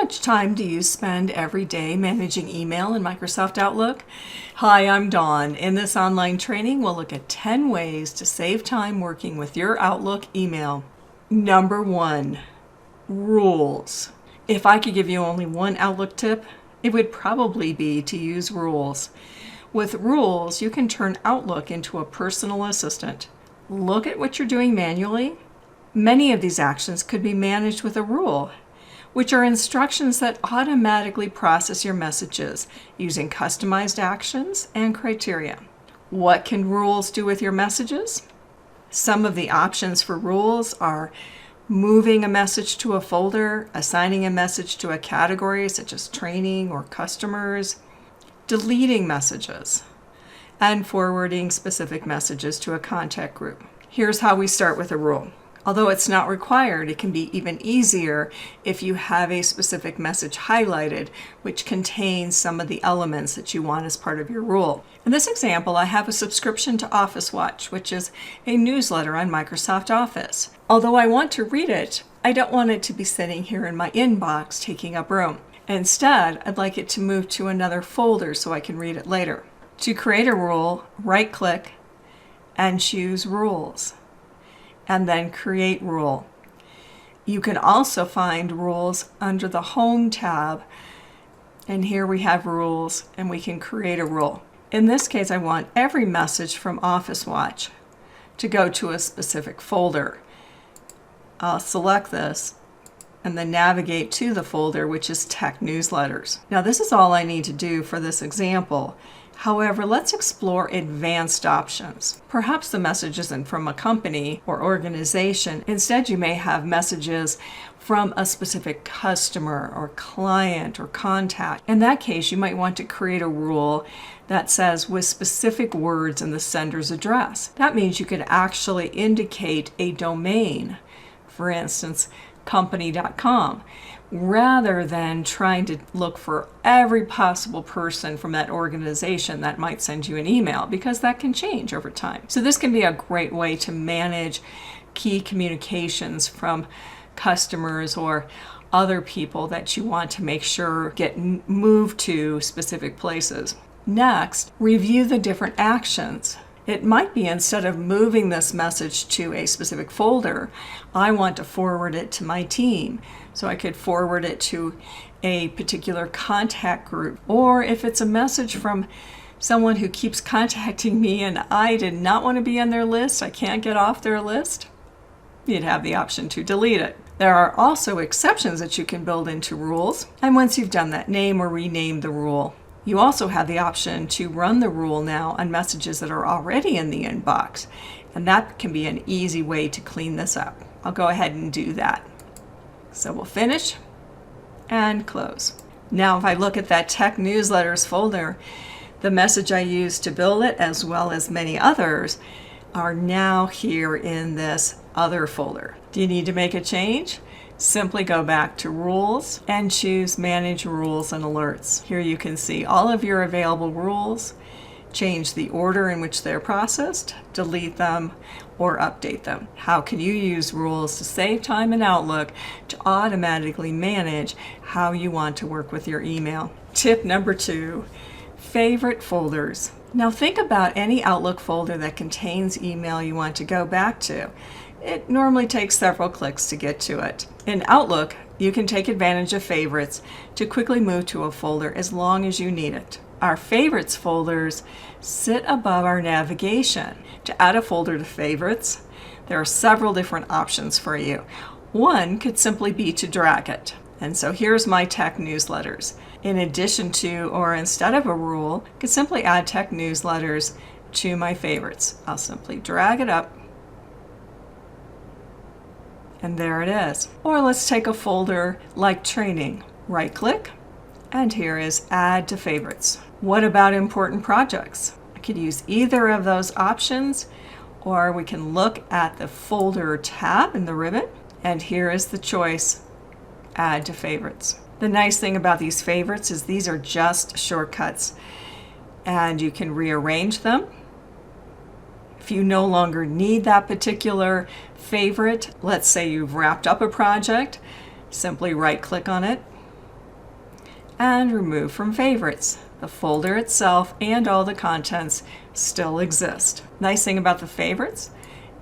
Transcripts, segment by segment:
much time do you spend every day managing email in Microsoft Outlook? Hi, I'm Dawn. In this online training, we'll look at 10 ways to save time working with your Outlook email. Number 1, rules. If I could give you only one Outlook tip, it would probably be to use rules. With rules, you can turn Outlook into a personal assistant. Look at what you're doing manually. Many of these actions could be managed with a rule, which are instructions that automatically process your messages using customized actions and criteria. What can rules do with your messages? Some of the options for rules are moving a message to a folder, assigning a message to a category such as training or customers, deleting messages, and forwarding specific messages to a contact group. Here's how we start with a rule. Although it's not required, it can be even easier if you have a specific message highlighted, which contains some of the elements that you want as part of your rule. In this example, I have a subscription to Office Watch, which is a newsletter on Microsoft Office. Although I want to read it, I don't want it to be sitting here in my inbox taking up room. Instead, I'd like it to move to another folder so I can read it later. To create a rule, right-click and choose Rules, and then Create Rule. You can also find rules under the Home tab, and here we have rules and we can create a rule. In this case, I want every message from Office Watch to go to a specific folder. I'll select this and then navigate to the folder, which is Tech Newsletters. Now this is all I need to do for this example. However, let's explore advanced options. Perhaps the message isn't from a company or organization. Instead, you may have messages from a specific customer or client or contact. In that case, you might want to create a rule that says with specific words in the sender's address. That means you could actually indicate a domain, for instance, company.com, rather than trying to look for every possible person from that organization that might send you an email, because that can change over time. So this can be a great way to manage key communications from customers or other people that you want to make sure get moved to specific places. Next, review the different actions. It might be instead of moving this message to a specific folder, I want to forward it to my team. So I could forward it to a particular contact group. Or if it's a message from someone who keeps contacting me and I did not want to be on their list, I can't get off their list, you'd have the option to delete it. There are also exceptions that you can build into rules. And once you've done that, name or rename the rule. You also have the option to run the rule now on messages that are already in the inbox, and that can be an easy way to clean this up. I'll go ahead and do that. So we'll finish and close. Now if I look at that Tech Newsletters folder, the message I used to build it, as well as many others, are now here in this other folder. Do you need to make a change? Simply go back to Rules and choose Manage Rules and Alerts. Here you can see all of your available rules, change the order in which they're processed, delete them, or update them. How can you use rules to save time in Outlook to automatically manage how you want to work with your email? Tip number 2, favorite folders. Now think about any Outlook folder that contains email you want to go back to. It normally takes several clicks to get to it. In Outlook, you can take advantage of favorites to quickly move to a folder as long as you need it. Our favorites folders sit above our navigation. To add a folder to favorites, there are several different options for you. One could simply be to drag it. And so here's my Tech Newsletters. In addition to, or instead of a rule, I could simply add Tech Newsletters to my favorites. I'll simply drag it up, and there it is. Or let's take a folder like Training. Right-click, and here is Add to Favorites. What about important projects? I could use either of those options, or we can look at the Folder tab in the ribbon, and here is the choice, Add to Favorites. The nice thing about these favorites is these are just shortcuts, and you can rearrange them. If you no longer need that particular favorite, let's say you've wrapped up a project, simply right-click on it and remove from favorites. The folder itself and all the contents still exist. Nice thing about the favorites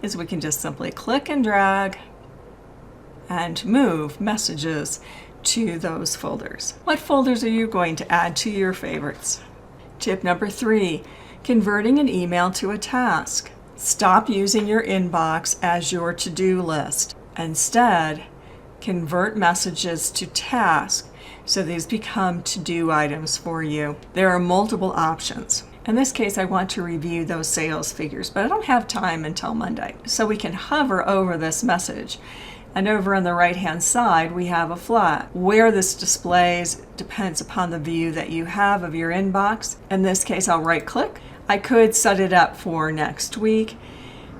is we can just simply click and drag and move messages to those folders. What folders are you going to add to your favorites? Tip number 3, converting an email to a task. Stop using your inbox as your to-do list. Instead, convert messages to tasks so these become to-do items for you. There are multiple options. In this case, I want to review those sales figures, but I don't have time until Monday. So we can hover over this message. And over on the right-hand side, we have a flag. Where this displays depends upon the view that you have of your inbox. In this case, I'll right-click. I could set it up for next week.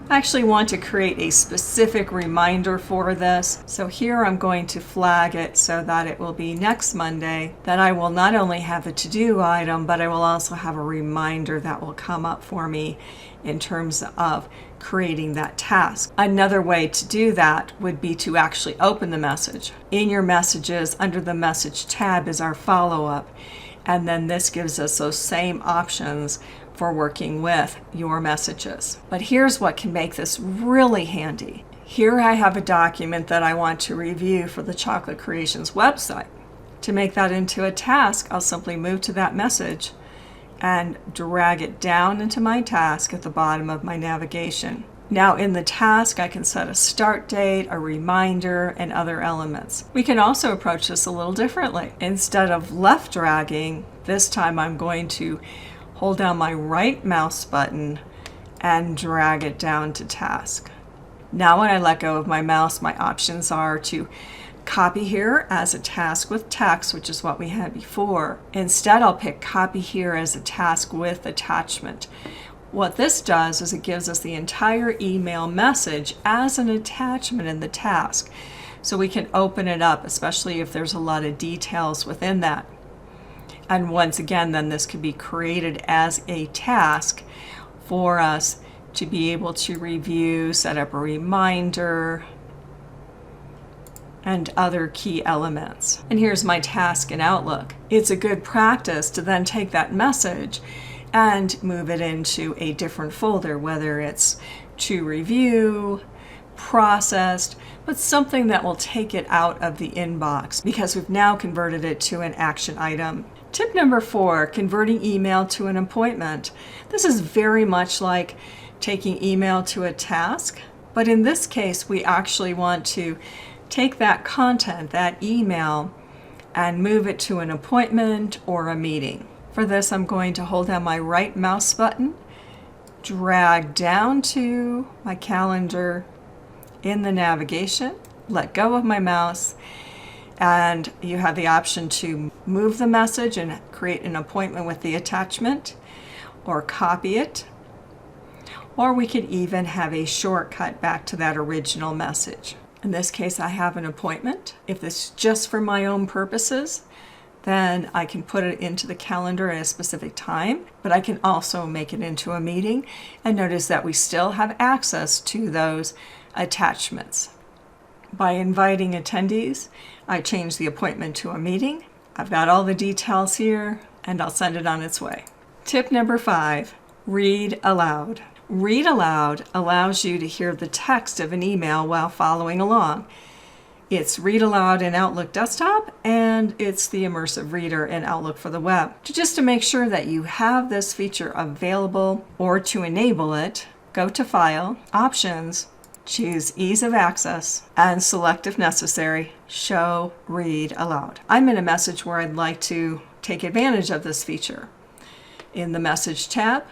I actually want to create a specific reminder for this. So here I'm going to flag it so that it will be next Monday, that I will not only have a to-do item, but I will also have a reminder that will come up for me in terms of creating that task. Another way to do that would be to actually open the message. In your messages, under the message tab is our follow-up. And then this gives us those same options for working with your messages. But here's what can make this really handy. Here I have a document that I want to review for the Chocolate Creations website. To make that into a task, I'll simply move to that message and drag it down into my task at the bottom of my navigation. Now in the task, I can set a start date, a reminder, and other elements. We can also approach this a little differently. Instead of left dragging, this time I'm going to hold down my right mouse button and drag it down to task. Now when I let go of my mouse, my options are to copy here as a task with text, which is what we had before. Instead, I'll pick copy here as a task with attachment. What this does is it gives us the entire email message as an attachment in the task. So we can open it up, especially if there's a lot of details within that. And once again, then this could be created as a task for us to be able to review, set up a reminder, and other key elements. And here's my task in Outlook. It's a good practice to then take that message and move it into a different folder, whether it's to review, processed, but something that will take it out of the inbox because we've now converted it to an action item. Tip number 4, converting email to an appointment. This is very much like taking email to a task, but in this case, we actually want to take that content, that email, and move it to an appointment or a meeting. For this, I'm going to hold down my right mouse button, drag down to my calendar in the navigation, let go of my mouse, and you have the option to move the message and create an appointment with the attachment, or copy it, or we could even have a shortcut back to that original message. In this case, I have an appointment. If this is just for my own purposes, then I can put it into the calendar at a specific time, but I can also make it into a meeting. And notice that we still have access to those attachments. By inviting attendees, I change the appointment to a meeting. I've got all the details here, and I'll send it on its way. Tip number 5, read aloud. Read aloud allows you to hear the text of an email while following along. It's Read Aloud in Outlook Desktop, and it's the Immersive Reader in Outlook for the web. Just to make sure that you have this feature available or to enable it, go to File, Options, choose Ease of Access, and select if necessary, Show Read Aloud. I'm in a message where I'd like to take advantage of this feature. In the Message tab,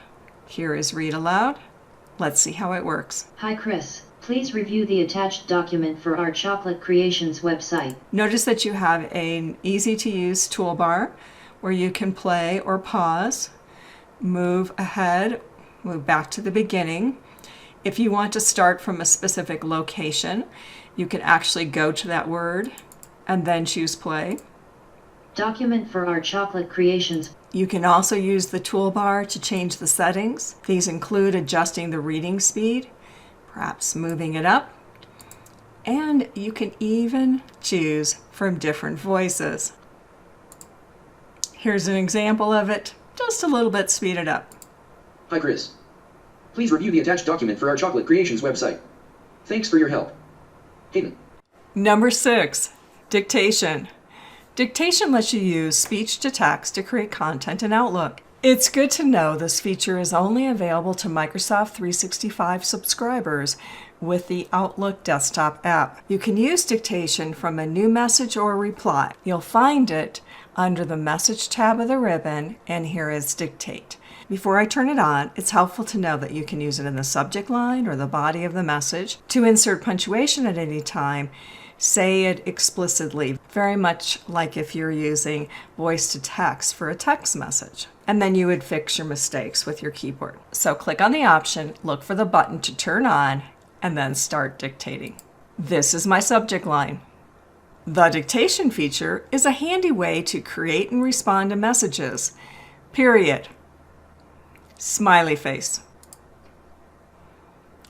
here is Read Aloud. Let's see how it works. Hi Chris, please review the attached document for our Chocolate Creations website. Notice that you have an easy-to-use toolbar where you can play or pause, move ahead, move back to the beginning. If you want to start from a specific location, you can actually go to that word and then choose play. Document for our Chocolate Creations. You can also use the toolbar to change the settings. These include adjusting the reading speed, perhaps moving it up, and you can even choose from different voices. Here's an example of it, just a little bit speeded up. Hi Chris. Please review the attached document for our Chocolate Creations website. Thanks for your help. Hayden. Number 6, dictation. Dictation lets you use speech to text to create content in Outlook. It's good to know this feature is only available to Microsoft 365 subscribers with the Outlook desktop app. You can use dictation from a new message or reply. You'll find it under the Message tab of the ribbon, and here is Dictate. Before I turn it on, it's helpful to know that you can use it in the subject line or the body of the message. To insert punctuation at any time, say it explicitly, very much like if you're using voice to text for a text message. And then you would fix your mistakes with your keyboard. So click on the option, look for the button to turn on, and then start dictating. This is my subject line. The dictation feature is a handy way to create and respond to messages. Period. Smiley face.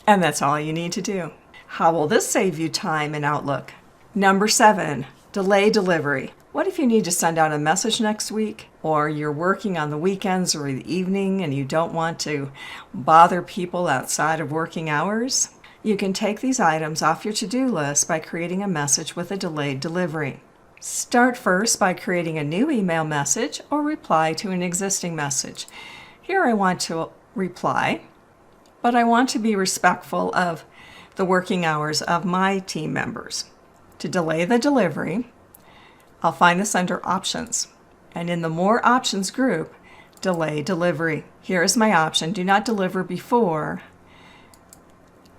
And that's all you need to do. How will this save you time in Outlook? Number 7, delay delivery. What if you need to send out a message next week, or you're working on the weekends or the evening and you don't want to bother people outside of working hours? You can take these items off your to-do list by creating a message with a delayed delivery. Start first by creating a new email message or reply to an existing message. Here I want to reply, but I want to be respectful of the working hours of my team members. To delay the delivery, I'll find this under Options, and in the More Options group, Delay Delivery. Here is my option, do not deliver before,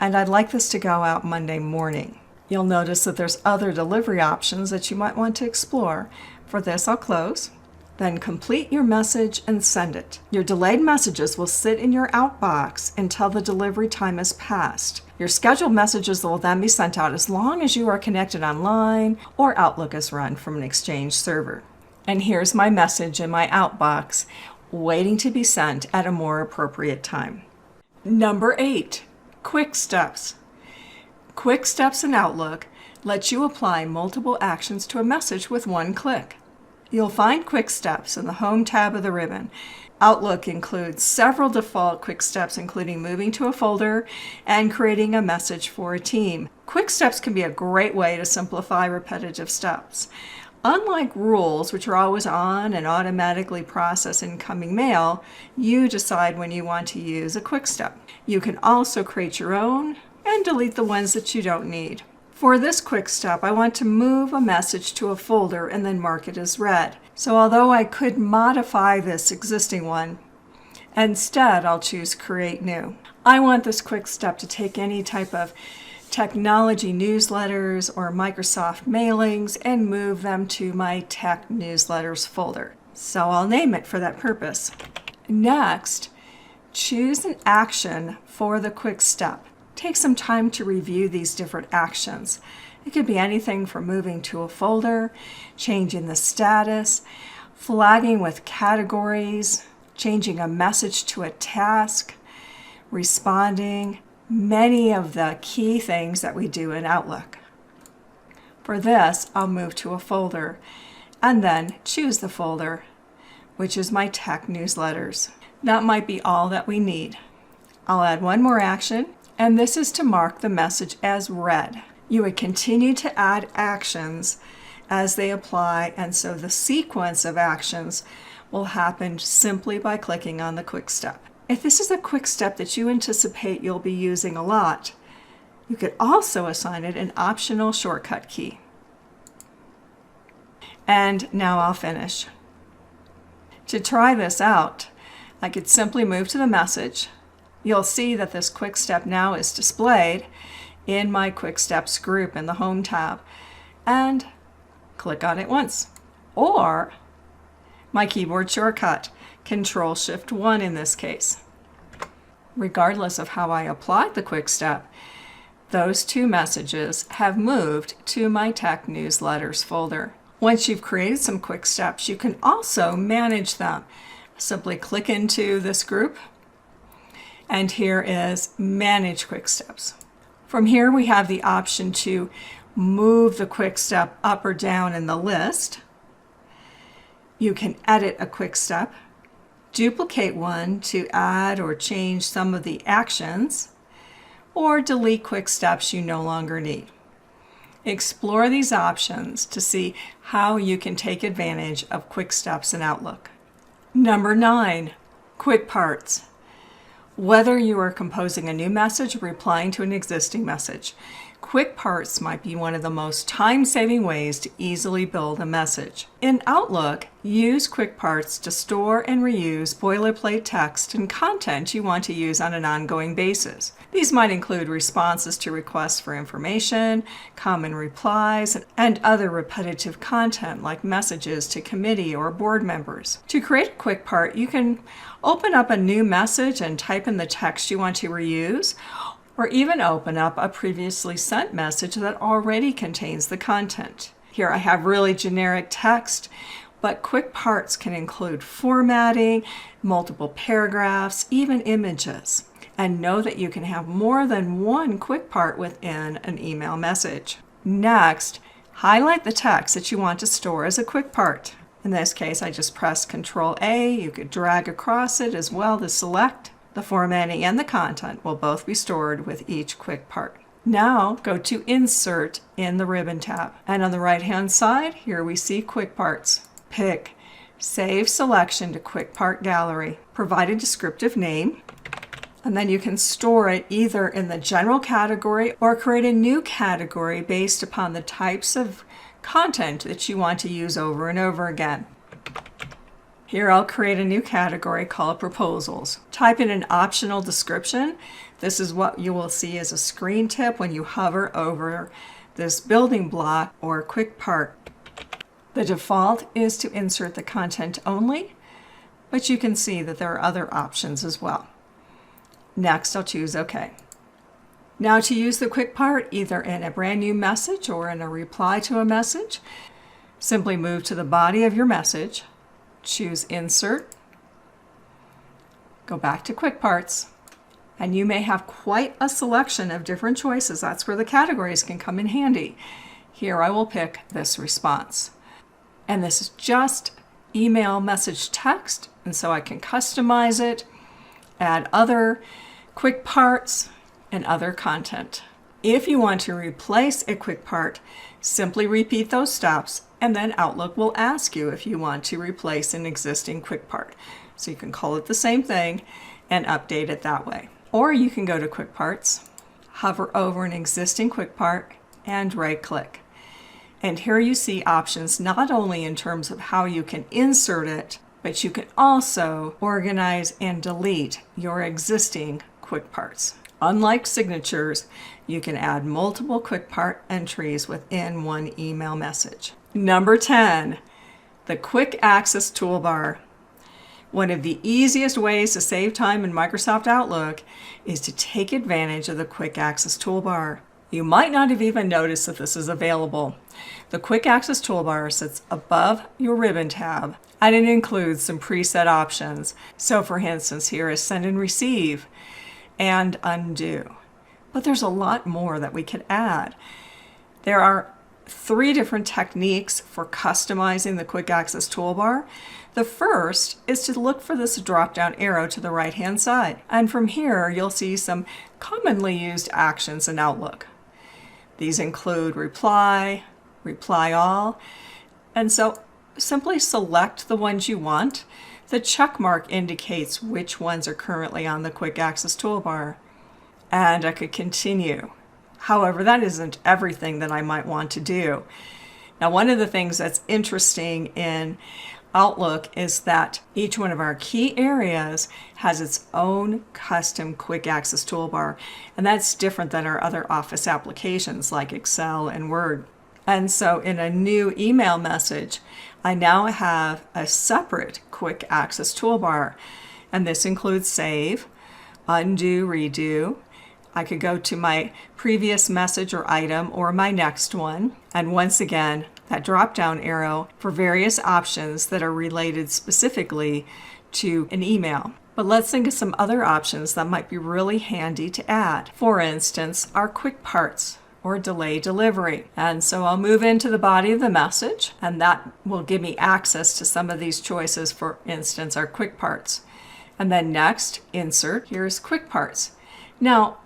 and I'd like this to go out Monday morning. You'll notice that there's other delivery options that you might want to explore. For this, I'll close. Then complete your message and send it. Your delayed messages will sit in your outbox until the delivery time has passed. Your scheduled messages will then be sent out as long as you are connected online or Outlook is run from an Exchange server. And here's my message in my outbox, waiting to be sent at a more appropriate time. Number 8, Quick Steps. Quick Steps in Outlook lets you apply multiple actions to a message with one click. You'll find Quick Steps in the Home tab of the ribbon. Outlook includes several default quick steps, including moving to a folder and creating a message for a team. Quick steps can be a great way to simplify repetitive steps. Unlike rules, which are always on and automatically process incoming mail, you decide when you want to use a quick step. You can also create your own and delete the ones that you don't need. For this quick step, I want to move a message to a folder and then mark it as read. So although I could modify this existing one, instead I'll choose Create New. I want this quick step to take any type of technology newsletters or Microsoft mailings and move them to my tech newsletters folder. So I'll name it for that purpose. Next, choose an action for the quick step. Take some time to review these different actions. It could be anything from moving to a folder, changing the status, flagging with categories, changing a message to a task, responding, many of the key things that we do in Outlook. For this, I'll move to a folder and then choose the folder, which is my tech newsletters. That might be all that we need. I'll add one more action, and this is to mark the message as read. You would continue to add actions as they apply, and so the sequence of actions will happen simply by clicking on the quick step. If this is a quick step that you anticipate you'll be using a lot, you could also assign it an optional shortcut key. And now I'll finish. To try this out, I could simply move to the message. You'll see that this quick step now is displayed in my quick steps group in the Home tab, and click on it once. Or my keyboard shortcut, Control-Shift-1 in this case. Regardless of how I applied the quick step, those two messages have moved to my tech newsletters folder. Once you've created some quick steps, you can also manage them. Simply click into this group, and here is Manage Quick Steps. From here, we have the option to move the quick step up or down in the list. You can edit a quick step, duplicate one to add or change some of the actions, or delete quick steps you no longer need. Explore these options to see how you can take advantage of quick steps in Outlook. Number 9, quick parts. Whether you are composing a new message or replying to an existing message, quick parts might be one of the most time-saving ways to easily build a message. In Outlook, use quick parts to store and reuse boilerplate text and content you want to use on an ongoing basis. These might include responses to requests for information, common replies, and other repetitive content like messages to committee or board members. To create a quick part, you can open up a new message and type in the text you want to reuse, or even open up a previously sent message that already contains the content. Here I have really generic text, but quick parts can include formatting, multiple paragraphs, even images. And know that you can have more than one quick part within an email message. Next, highlight the text that you want to store as a quick part. In this case, I just press Ctrl-A. You could drag across it as well to select. The formatting and the content will both be stored with each quick part. Now go to Insert in the Ribbon tab. And on the right-hand side, here we see quick parts. Pick Save Selection to Quick Part Gallery. Provide a descriptive name. And then you can store it either in the general category or create a new category based upon the types of content that you want to use over and over again. Here I'll create a new category called Proposals. Type in an optional description. This is what you will see as a screen tip when you hover over this building block or quick part. The default is to insert the content only, but you can see that there are other options as well. Next, I'll choose OK. Now to use the quick part either in a brand new message or in a reply to a message, simply move to the body of your message, choose Insert, go back to Quick Parts, and you may have quite a selection of different choices. That's where the categories can come in handy. Here I will pick this response. And this is just email message text, and so I can customize it, add other quick parts and other content. If you want to replace a quick part, simply repeat those steps and then Outlook will ask you if you want to replace an existing quick part. So you can call it the same thing and update it that way. Or you can go to Quick Parts, hover over an existing quick part and right click. And here you see options not only in terms of how you can insert it, but you can also organize and delete your existing quick parts. Unlike signatures, you can add multiple quick part entries within one email message. Number 10, the Quick Access Toolbar. One of the easiest ways to save time in Microsoft Outlook is to take advantage of the Quick Access Toolbar. You might not have even noticed that this is available. The Quick Access Toolbar sits above your Ribbon tab, and it includes some preset options. So for instance, here is Send and Receive and Undo. But there's a lot more that we could add. There are 3 different techniques for customizing the Quick Access Toolbar. The first is to look for this drop-down arrow to the right-hand side. And from here, you'll see some commonly used actions in Outlook. These include Reply, Reply All, and so simply select the ones you want. The check mark indicates which ones are currently on the Quick Access Toolbar. And I could continue. However, that isn't everything that I might want to do. Now, one of the things that's interesting in Outlook is that each one of our key areas has its own custom Quick Access Toolbar, and that's different than our other Office applications like Excel and Word. And so in a new email message, I now have a separate Quick Access Toolbar, and this includes Save, Undo, Redo. I could go to my previous message or item or my next one, and once again, that drop-down arrow for various options that are related specifically to an email. But let's think of some other options that might be really handy to add. For instance, our quick parts. or delay delivery. And so I'll move into the body of the message, and that will give me access to some of these choices, for instance, our quick parts. And then next, insert, here's quick parts. Now,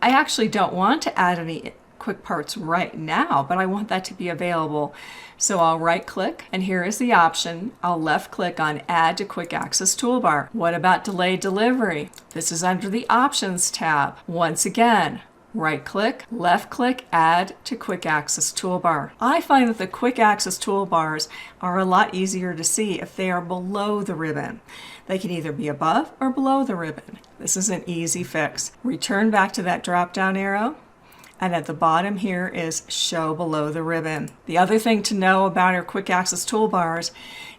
I actually don't want to add any quick parts right now, but I want that to be available. So I'll right click, and here is the option. I'll left click on Add to Quick Access Toolbar. What about Delay Delivery? This is under the Options tab. Once again, right click, left click, Add to Quick Access Toolbar. I find that the Quick Access Toolbars are a lot easier to see if they are below the ribbon. They can either be above or below the ribbon. This is an easy fix. Return back to that drop-down arrow, and at the bottom here is Show Below the Ribbon. The other thing to know about our Quick Access Toolbars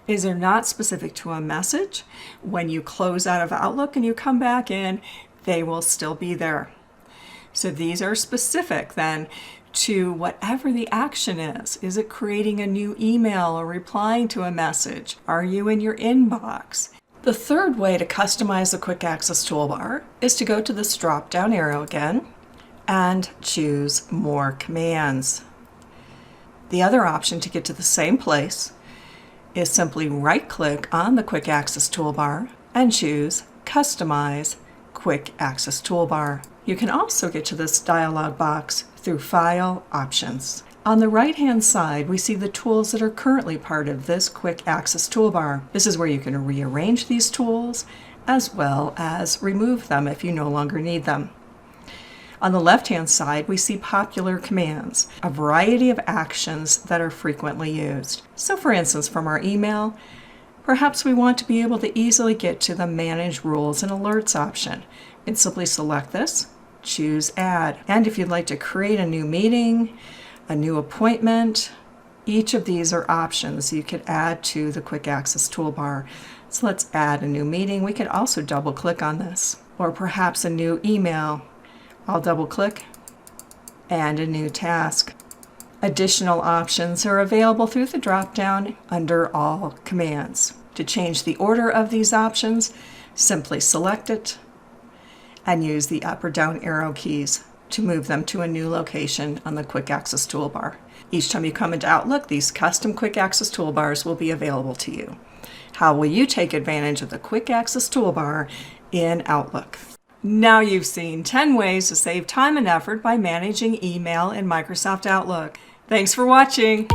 is they're not specific to a message. When you close out of Outlook and you come back in, they will still be there. So these are specific then to whatever the action is. Is it creating a new email or replying to a message? Are you in your inbox? The third way to customize the Quick Access Toolbar is to go to this drop-down arrow again and choose More Commands. The other option to get to the same place is simply right-click on the Quick Access Toolbar and choose Customize Quick Access Toolbar. You can also get to this dialog box through File Options. On the right-hand side, we see the tools that are currently part of this Quick Access Toolbar. This is where you can rearrange these tools as well as remove them if you no longer need them. On the left-hand side, we see popular commands, a variety of actions that are frequently used. So for instance, from our email, perhaps we want to be able to easily get to the Manage Rules and Alerts option. And simply select this, choose Add. And if you'd like to create a new meeting, a new appointment, each of these are options you could add to the Quick Access Toolbar. So let's add a new meeting. We could also double click on this, or perhaps a new email. I'll double click, and a new task. Additional options are available through the drop-down under All Commands. To change the order of these options, simply select it and use the up or down arrow keys to move them to a new location on the Quick Access Toolbar. Each time you come into Outlook, these custom Quick Access Toolbars will be available to you. How will you take advantage of the Quick Access Toolbar in Outlook? Now you've seen 10 ways to save time and effort by managing email in Microsoft Outlook. Thanks for watching.